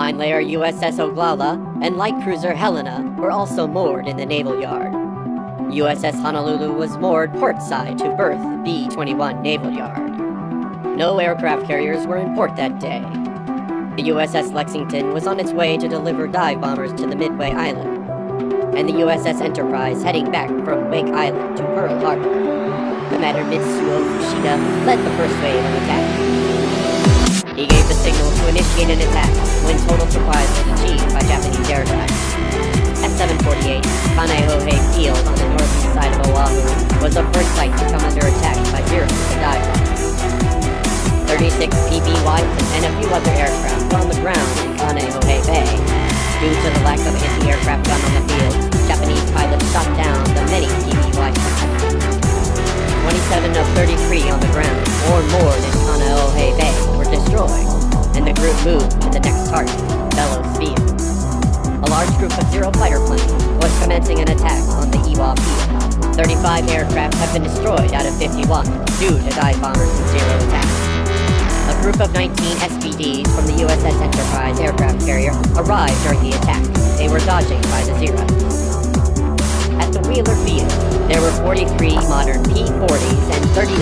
mine layer USS Oglala and light cruiser Helena were also moored in the naval yard. USS Honolulu was moored portside to berth B-21 naval yard. No aircraft carriers were in port that day. The USS Lexington was on its way to deliver dive bombers to the Midway Island, and the USS Enterprise heading back from Wake Island to Pearl Harbor. Commander Mitsuo Fushida led the first wave of attack. He gave the signal to initiate an attack when total surprise was achieved by Japanese aircraft. At 7:48, Kaneohe Field on the northeast side of Oahu was the first site to come under attack by Zero-Suit dive bombers. 36 PB-White and a few other aircraft were on the ground in Kaneohe Bay. Due to the lack of anti-aircraft gun on the field, Japanese pilots shot down the many PB-Whites. 27 of 33 on the ground, or more than Kaneohe Bay, were destroyed, and the group moved to the next target, Bellows Field. A large group of Zero fighter planes was commencing an attack on the Iwa Field. 35 aircraft have been destroyed out of 51 due to dive bombers and Zero attacks. A group of 19 SPDs from the USS Enterprise aircraft carrier arrived during the attack. They were dodging by the Zero. At the Wheeler Field, there were 43 modern P-40s and 39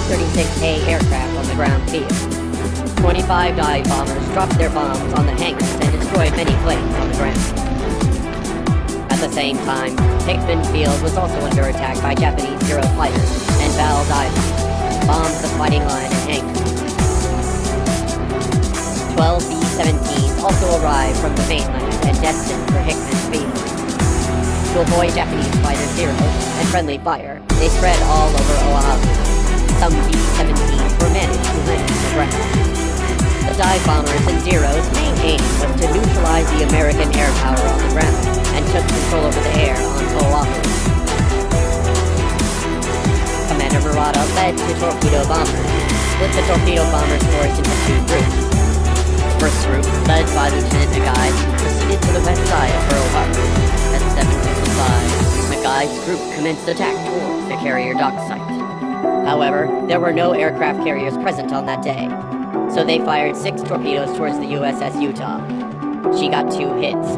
P-36A aircraft on the ground field. 25 dive bombers dropped their bombs on the hangars and destroyed many planes on the ground. At the same time, Hickman Field was also under attack by Japanese Zero fighters and Val divers, bombed the fighting line and hangars. 12 B-17s also arrived from the mainland and destined for Hickman Field. To avoid Japanese fighter Zeros and friendly fire, they spread all over Oahu. Some B-17s were managed to land on the ground. The dive bombers and Zeros' main aim was to neutralize the American air power on the ground and took control over the air on Oahu. Commander Murata led to torpedo bombers, split the torpedo bombers' force into two groups. The first group, led by Lieutenant Nagai, proceeded to the west side of Pearl Harbor. At 7:55, Nagai's group commenced attack towards the carrier dock site. However, there were no aircraft carriers present on that day, so they fired 6 torpedoes towards the USS Utah. She got 2 hits.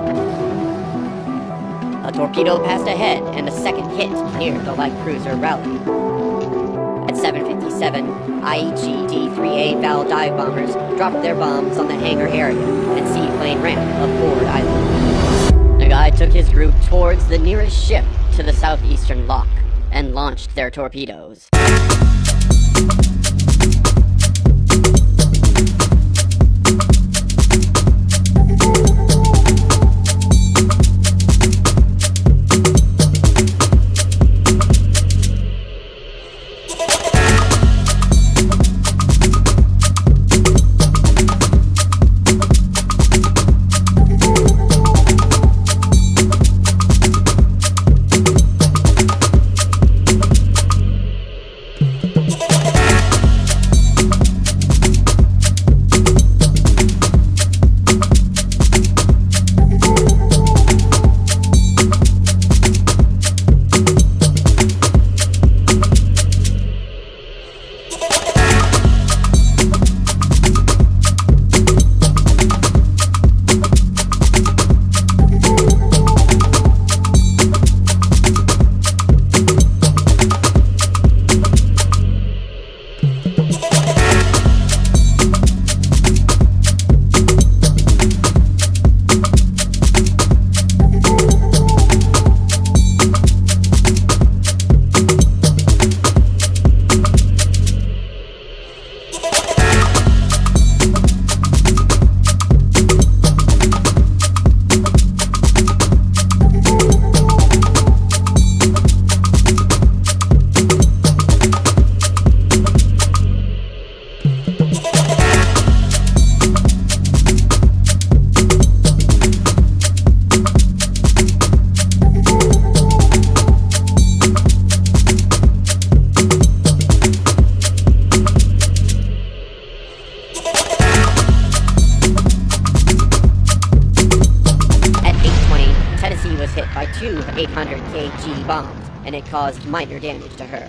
A torpedo passed ahead and a second hit near the light cruiser Raleigh. At 7:57, Aichi D-3A Val dive bombers dropped their bombs on the hangar area and seaplane ramp of Ford Island. Nagai took his group towards the nearest ship to the southeastern lock and launched their torpedoes. by 2 800 kg bombs, and it caused minor damage to her.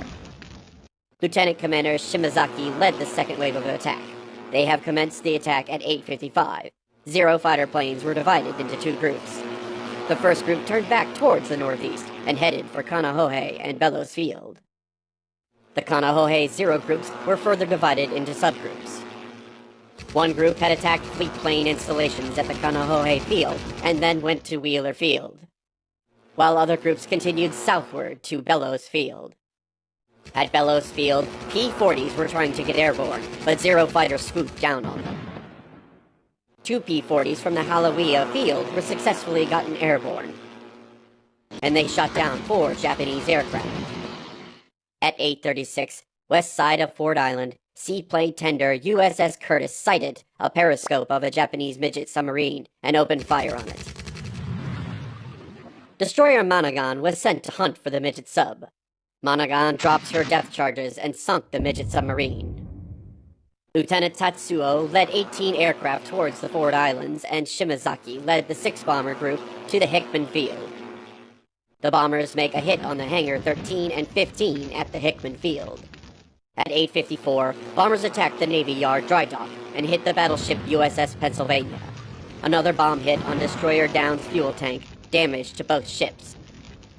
Lieutenant Commander Shimazaki led the second wave of attack. They have commenced the attack at 8:55. Zero fighter planes were divided into two groups. The first group turned back towards the northeast and headed for Kanahohe and Bellows Field. The Kanahohe Zero groups were further divided into subgroups. One group had attacked fleet plane installations at the Kanahohe Field and then went to Wheeler Field, while other groups continued southward to Bellows Field. At Bellows Field, P-40s were trying to get airborne, but Zero fighters swooped down on them. Two P-40s from the Halawea Field were successfully gotten airborne, and they shot down 4 Japanese aircraft. At 8:36, west side of Ford Island, seaplane tender USS Curtis sighted a periscope of a Japanese midget submarine and opened fire on it. Destroyer Monaghan was sent to hunt for the midget sub. Monaghan dropped her depth charges and sunk the midget submarine. Lieutenant Tatsuo led 18 aircraft towards the Ford Islands, and Shimazaki led the 6-bomber group to the Hickman Field. The bombers make a hit on the Hangar 13 and 15 at the Hickman Field. At 8:54, bombers attacked the Navy Yard dry dock and hit the battleship USS Pennsylvania. Another bomb hit on Destroyer Down's fuel tank, damage to both ships.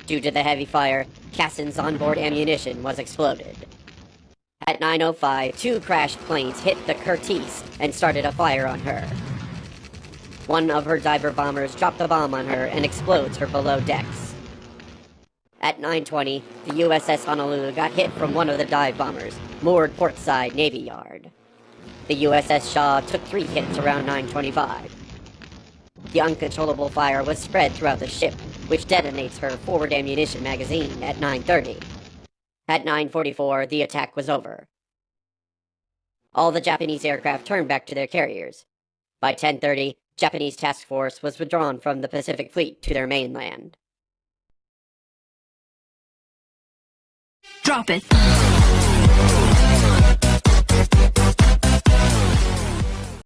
Due to the heavy fire, Cassin's onboard ammunition was exploded. At 9:05, 2 crashed planes hit the Curtiss and started a fire on her. One of her diver bombers dropped a bomb on her and explodes her below decks. At 9:20, the USS Honolulu got hit from one of the dive bombers, moored portside Navy Yard. The USS Shaw took 3 hits around 9:25. The uncontrollable fire was spread throughout the ship, which detonates her forward ammunition magazine at 9:30. At 9:44, the attack was over. All the Japanese aircraft turned back to their carriers. By 10:30, Japanese task force was withdrawn from the Pacific Fleet to their mainland. Drop it.